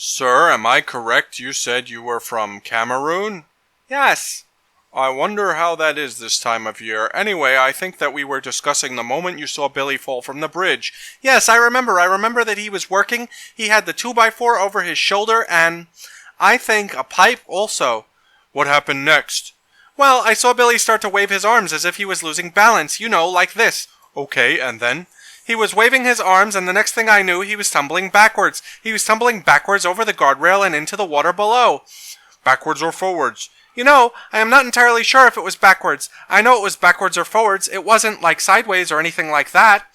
Sir, am I correct you said you were from Cameroon? Yes. I wonder how that is this time of year. Anyway, I think that we were discussing the moment you saw Billy fall from the bridge. Yes, I remember. I remember that he was working. He had the 2x4 over his shoulder and, I think, a pipe also. What happened next? Well, I saw Billy start to wave his arms as if he was losing balance, like this. Okay, and then? He was waving his arms, and the next thing I knew, he was tumbling backwards. He was tumbling backwards over the guardrail and into the water below. Backwards or forwards? I am not entirely sure if it was backwards. I know it was backwards or forwards. It wasn't like sideways or anything like that.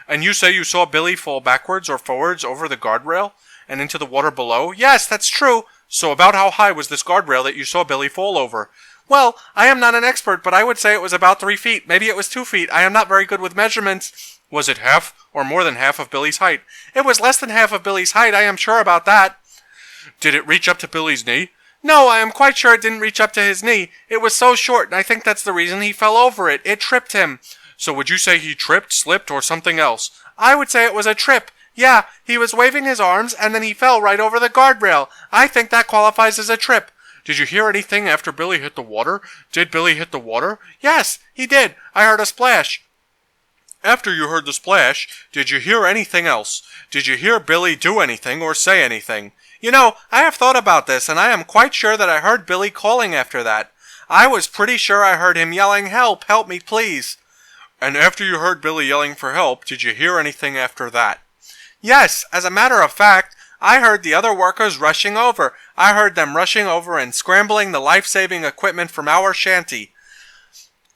And you say you saw Billy fall backwards or forwards over the guardrail and into the water below? Yes, that's true. So about how high was this guardrail that you saw Billy fall over? Well, I am not an expert, but I would say it was about 3 feet. Maybe it was 2 feet. I am not very good with measurements. Was it half or more than half of Billy's height? It was less than half of Billy's height, I am sure about that. Did it reach up to Billy's knee? No, I am quite sure it didn't reach up to his knee. It was so short, and I think that's the reason he fell over it. It tripped him. So would you say he tripped, slipped, or something else? I would say it was a trip. Yeah, he was waving his arms, and then he fell right over the guardrail. I think that qualifies as a trip. Did you hear anything after Billy hit the water? Did Billy hit the water? Yes, he did. I heard a splash. After you heard the splash, did you hear anything else? Did you hear Billy do anything or say anything? I have thought about this, and I am quite sure that I heard Billy calling after that. I was pretty sure I heard him yelling, "Help! Help me, please!" And after you heard Billy yelling for help, did you hear anything after that? Yes, as a matter of fact, I heard the other workers rushing over. I heard them rushing over and scrambling the life-saving equipment from our shanty.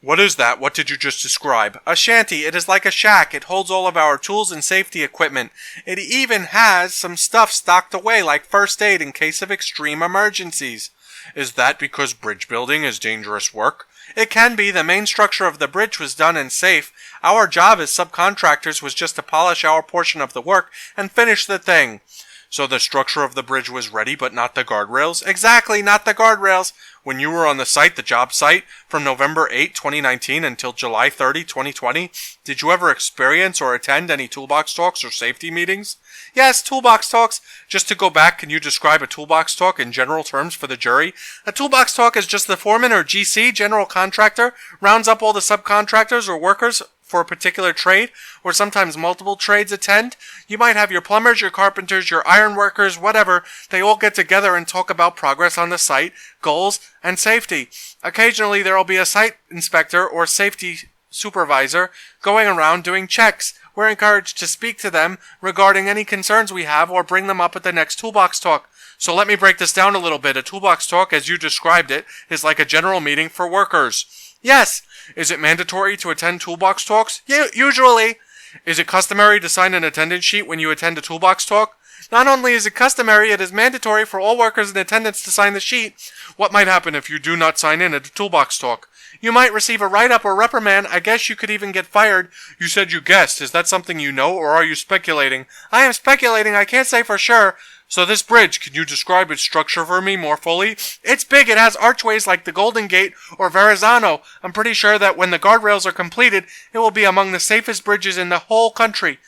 What is that? What did you just describe? A shanty. It is like a shack. It holds all of our tools and safety equipment. It even has some stuff stocked away like first aid in case of extreme emergencies. Is that because bridge building is dangerous work? It can be. The main structure of the bridge was done and safe. Our job as subcontractors was just to polish our portion of the work and finish the thing. So the structure of the bridge was ready, but not the guardrails? Exactly, not the guardrails. When you were on the site, the job site, from November 8, 2019 until July 30, 2020, did you ever experience or attend any toolbox talks or safety meetings? Yes, toolbox talks. Just to go back, can you describe a toolbox talk in general terms for the jury? A toolbox talk is just the foreman or GC, general contractor, rounds up all the subcontractors or workers for a particular trade, or sometimes multiple trades attend. You might have your plumbers, your carpenters, your iron workers, whatever. They all get together and talk about progress on the site, goals, and safety. Occasionally there will be a site inspector or safety supervisor going around doing checks. We're encouraged to speak to them regarding any concerns we have or bring them up at the next toolbox talk. So let me break this down a little bit. A toolbox talk, as you described it, is like a general meeting for workers. Yes. Is it mandatory to attend toolbox talks? Usually. Is it customary to sign an attendance sheet when you attend a toolbox talk? Not only is it customary, it is mandatory for all workers in attendance to sign the sheet. What might happen if you do not sign in at a toolbox talk? You might receive a write-up or reprimand. I guess you could even get fired. You said you guessed. Is that something you know, or are you speculating? I am speculating. I can't say for sure. So this bridge, can you describe its structure for me more fully? It's big. It has archways like the Golden Gate or Verrazano. I'm pretty sure that when the guardrails are completed, it will be among the safest bridges in the whole country.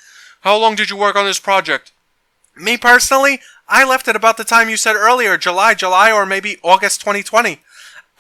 How long did you work on this project? Me personally, I left at about the time you said earlier, July or maybe August 2020.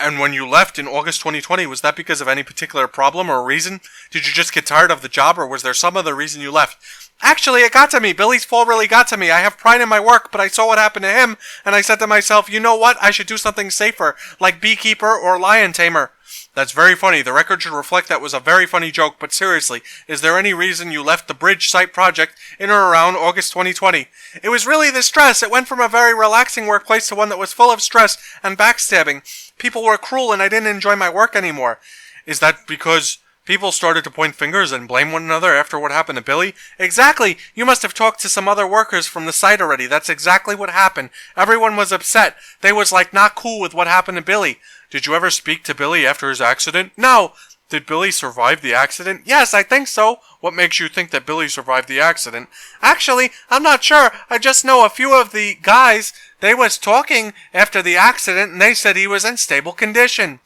And when you left in August 2020, was that because of any particular problem or reason? Did you just get tired of the job, or was there some other reason you left? Actually, it got to me. Billy's fall really got to me. I have pride in my work, but I saw what happened to him, and I said to myself, you know what? I should do something safer, like beekeeper or lion tamer. That's very funny. The record should reflect that was a very funny joke, but seriously, is there any reason you left the bridge site project in or around August 2020? It was really the stress. It went from a very relaxing workplace to one that was full of stress and backstabbing. People were cruel, and I didn't enjoy my work anymore. Is that because people started to point fingers and blame one another after what happened to Billy? Exactly. You must have talked to some other workers from the site already. That's exactly what happened. Everyone was upset. They was like not cool with what happened to Billy. Did you ever speak to Billy after his accident? No. Did Billy survive the accident? Yes, I think so. What makes you think that Billy survived the accident? Actually, I'm not sure. I just know a few of the guys, they was talking after the accident, and they said he was in stable condition.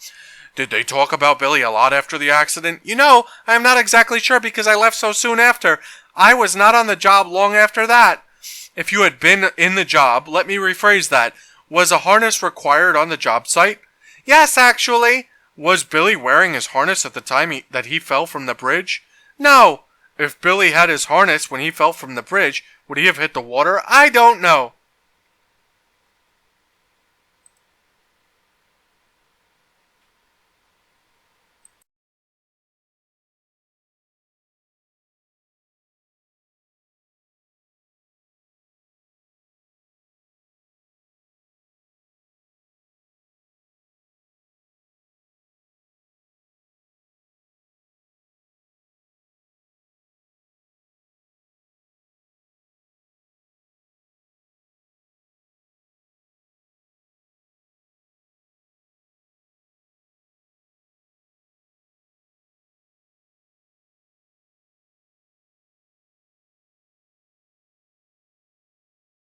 Did they talk about Billy a lot after the accident? I'm not exactly sure because I left so soon after. I was not on the job long after that. If you had been in the job, let me rephrase that. Was a harness required on the job site? Yes, actually. Was Billy wearing his harness at the time that he fell from the bridge? No. If Billy had his harness when he fell from the bridge, would he have hit the water? I don't know.